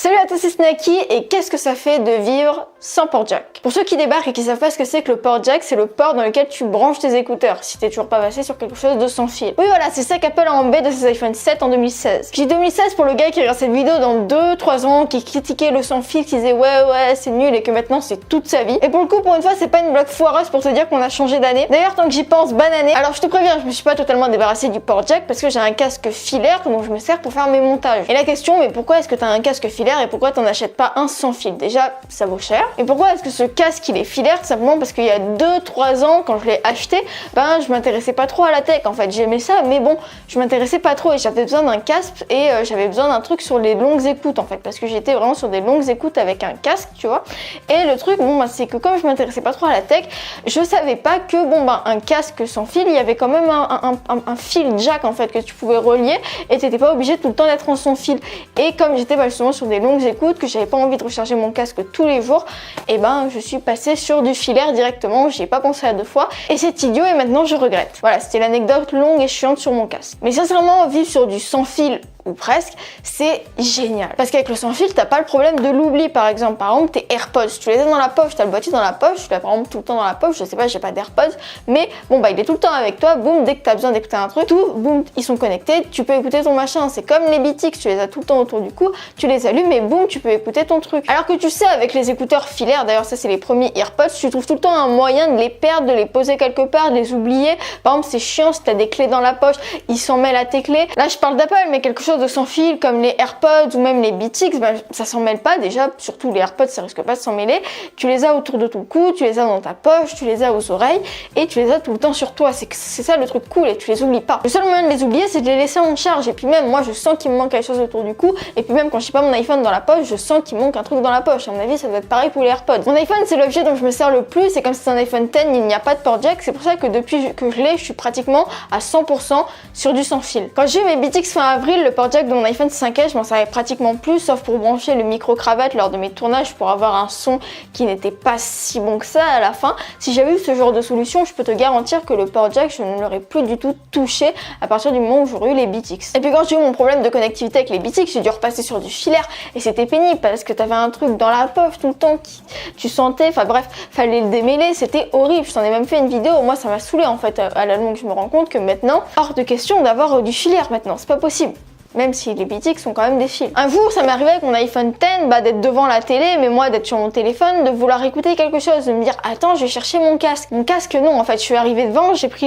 Salut à tous, c'est Snacky et qu'est-ce que ça fait de vivre sans port jack? Pour ceux qui débarquent et qui savent pas ce que c'est que le port jack, c'est le port dans lequel tu branches tes écouteurs si t'es toujours pas passé sur quelque chose de sans fil. Oui voilà, c'est ça qu'Apple a embêté de ses iPhone 7 en 2016. J'ai 2016 pour le gars qui regarde cette vidéo dans 2-3 ans, qui critiquait le sans fil, qui disait ouais c'est nul et que maintenant c'est toute sa vie. Et pour le coup, pour une fois, c'est pas une blague foireuse pour te dire qu'on a changé d'année. D'ailleurs, tant que j'y pense, bonne année. Alors je te préviens, je me suis pas totalement débarrassée du port jack parce que j'ai un casque filaire dont je me sers pour faire mes montages. Et la question, mais pourquoi est-ce que t'as un casque filaire et pourquoi t'en achètes pas un sans fil? Déjà, ça vaut cher. Et pourquoi est-ce que ce casque il est filaire? Simplement parce qu'il y a 2-3 ans, quand je l'ai acheté, je m'intéressais pas trop à la tech en fait. J'aimais ça, mais bon, je m'intéressais pas trop et j'avais besoin d'un casque et j'avais besoin d'un truc sur les longues écoutes en fait, parce que j'étais vraiment sur des longues écoutes avec un casque, tu vois. Et le truc, c'est que comme je m'intéressais pas trop à la tech, je savais pas que un casque sans fil, il y avait quand même un fil jack en fait que tu pouvais relier et t'étais pas obligé tout le temps d'être en sans fil. Et comme j'étais justement sur des longues écoutes, que j'avais pas envie de recharger mon casque tous les jours, et je suis passée sur du filaire directement, j'y ai pas pensé à deux fois et c'est idiot et maintenant je regrette. Voilà, c'était l'anecdote longue et chiante sur mon casque. Mais sincèrement, vivre sur du sans fil ou presque, c'est génial. Parce qu'avec le sans fil, t'as pas le problème de l'oubli par exemple. Par exemple, tes AirPods, tu les as dans la poche, t'as le boîtier dans la poche, tu l'as par exemple tout le temps dans la poche, je sais pas, j'ai pas d'AirPods, mais il est tout le temps avec toi, boum, dès que t'as besoin d'écouter un truc, tout, boum, ils sont connectés, tu peux écouter ton machin, c'est comme les Beatix, tu les as tout le temps autour du cou, tu les allumes et boum, tu peux écouter ton truc. Alors que tu sais, avec les écouteurs filaires, d'ailleurs ça c'est les premiers AirPods, tu trouves tout le temps un moyen de les perdre, de les poser quelque part, de les oublier. Par exemple, c'est chiant si t'as des clés dans la poche, ils s'en mêlent à tes clés. Là je parle d'Apple, mais quelque chose de sans fil comme les AirPods ou même les Beatix, ça s'en mêle pas. Déjà, surtout les AirPods, ça risque pas de s'en mêler. Tu les as autour de ton cou, tu les as dans ta poche, tu les as aux oreilles et tu les as tout le temps sur toi. C'est ça le truc cool et tu les oublies pas. Le seul moyen de les oublier, c'est de les laisser en charge. Et puis même, moi, je sens qu'il me manque quelque chose autour du cou. Et puis même quand j'ai pas mon iPhone dans la poche, je sens qu'il manque un truc dans la poche. À mon avis, ça doit être pareil pour les AirPods. Mon iPhone, c'est l'objet dont je me sers le plus. Et comme c'est un iPhone X, il n'y a pas de port jack. C'est pour ça que depuis que je l'ai, je suis pratiquement à 100% sur du sans fil. Quand j'ai eu mes Beatix fin avril, le port jack de mon iPhone 5S, je m'en servais pratiquement plus, sauf pour brancher le micro-cravate lors de mes tournages pour avoir un son qui n'était pas si bon que ça à la fin. Si j'avais eu ce genre de solution, je peux te garantir que le port jack, je ne l'aurais plus du tout touché à partir du moment où j'aurais eu les Beatix. Et puis quand j'ai eu mon problème de connectivité avec les Beatix, j'ai dû repasser sur du filaire et c'était pénible parce que t'avais un truc dans la poche tout le temps qui tu sentais, fallait le démêler, c'était horrible. Je t'en ai même fait une vidéo, moi ça m'a saoulé en fait à la longue. Je me rends compte que maintenant, hors de question d'avoir du filaire maintenant, c'est pas possible. Même si les Beatix sont quand même des fils. Un jour, ça m'est arrivé avec mon iPhone X, d'être devant la télé, mais moi d'être sur mon téléphone, de vouloir écouter quelque chose, de me dire attends, je vais chercher mon casque. Mon casque, non, en fait, je suis arrivée devant, j'ai pris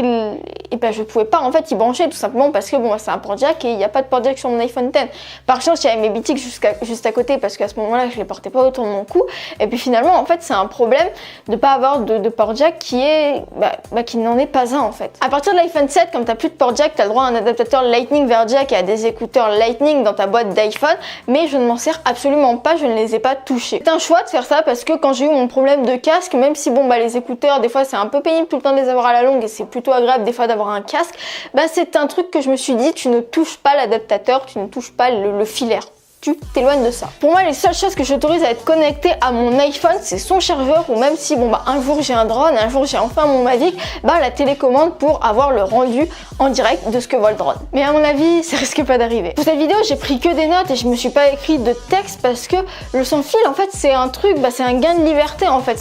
et je pouvais pas en fait y brancher tout simplement parce que c'est un port jack et il n'y a pas de port jack sur mon iPhone X. Par chance, j'avais mes Beatix juste à côté parce qu'à ce moment-là, je les portais pas autour de mon cou. Et puis finalement, en fait, c'est un problème de pas avoir de port jack qui n'en est pas un en fait. À partir de l'iPhone 7, comme t'as plus de port jack, t'as le droit à un adaptateur Lightning vers jack et à des écouteurs Lightning dans ta boîte d'iPhone, mais je ne m'en sers absolument pas, je ne les ai pas touchés. C'est un choix de faire ça parce que quand j'ai eu mon problème de casque, même si les écouteurs des fois c'est un peu pénible tout le temps de les avoir à la longue et c'est plutôt agréable des fois d'avoir un casque, c'est un truc que je me suis dit, tu ne touches pas l'adaptateur, tu ne touches pas le filaire. Tu t'éloignes de ça. Pour moi, les seules choses que j'autorise à être connectée à mon iPhone, c'est son chargeur ou même si un jour j'ai un drone, un jour j'ai enfin mon Mavic, la télécommande pour avoir le rendu en direct de ce que vaut le drone. Mais à mon avis, ça risque pas d'arriver. Pour cette vidéo, j'ai pris que des notes et je me suis pas écrit de texte parce que le sans fil, en fait, c'est un truc, c'est un gain de liberté en fait.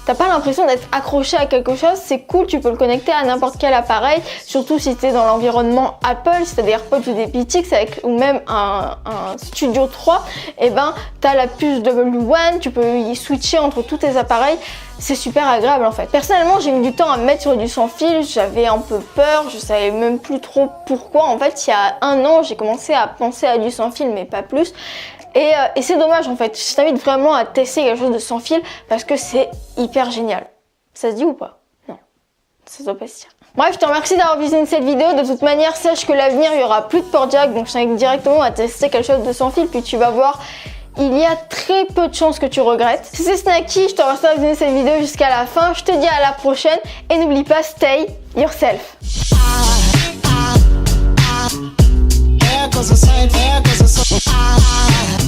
T'as pas l'impression d'être accroché à quelque chose, c'est cool, tu peux le connecter à n'importe quel appareil, surtout si t'es dans l'environnement Apple, si t'as des AirPods ou des Beatix ou même un Studio 3, t'as la puce W1, tu peux y switcher entre tous tes appareils, c'est super agréable en fait. Personnellement, j'ai mis du temps à me mettre sur du sans fil, j'avais un peu peur, je savais même plus trop pourquoi. En fait, il y a un an, j'ai commencé à penser à du sans fil, mais pas plus. Et c'est dommage en fait, je t'invite vraiment à tester quelque chose de sans fil parce que c'est hyper génial. Ça se dit ou pas? Non, ça doit pas se dire. Bref, je te remercie d'avoir visionné cette vidéo. De toute manière, sache que l'avenir, il y aura plus de port jack, donc je t'invite directement à tester quelque chose de sans fil, puis tu vas voir, il y a très peu de chances que tu regrettes. C'était Snacky, je te remercie d'avoir visionné cette vidéo jusqu'à la fin. Je te dis à la prochaine et n'oublie pas, stay yourself. There goes the sun, there goes the sun.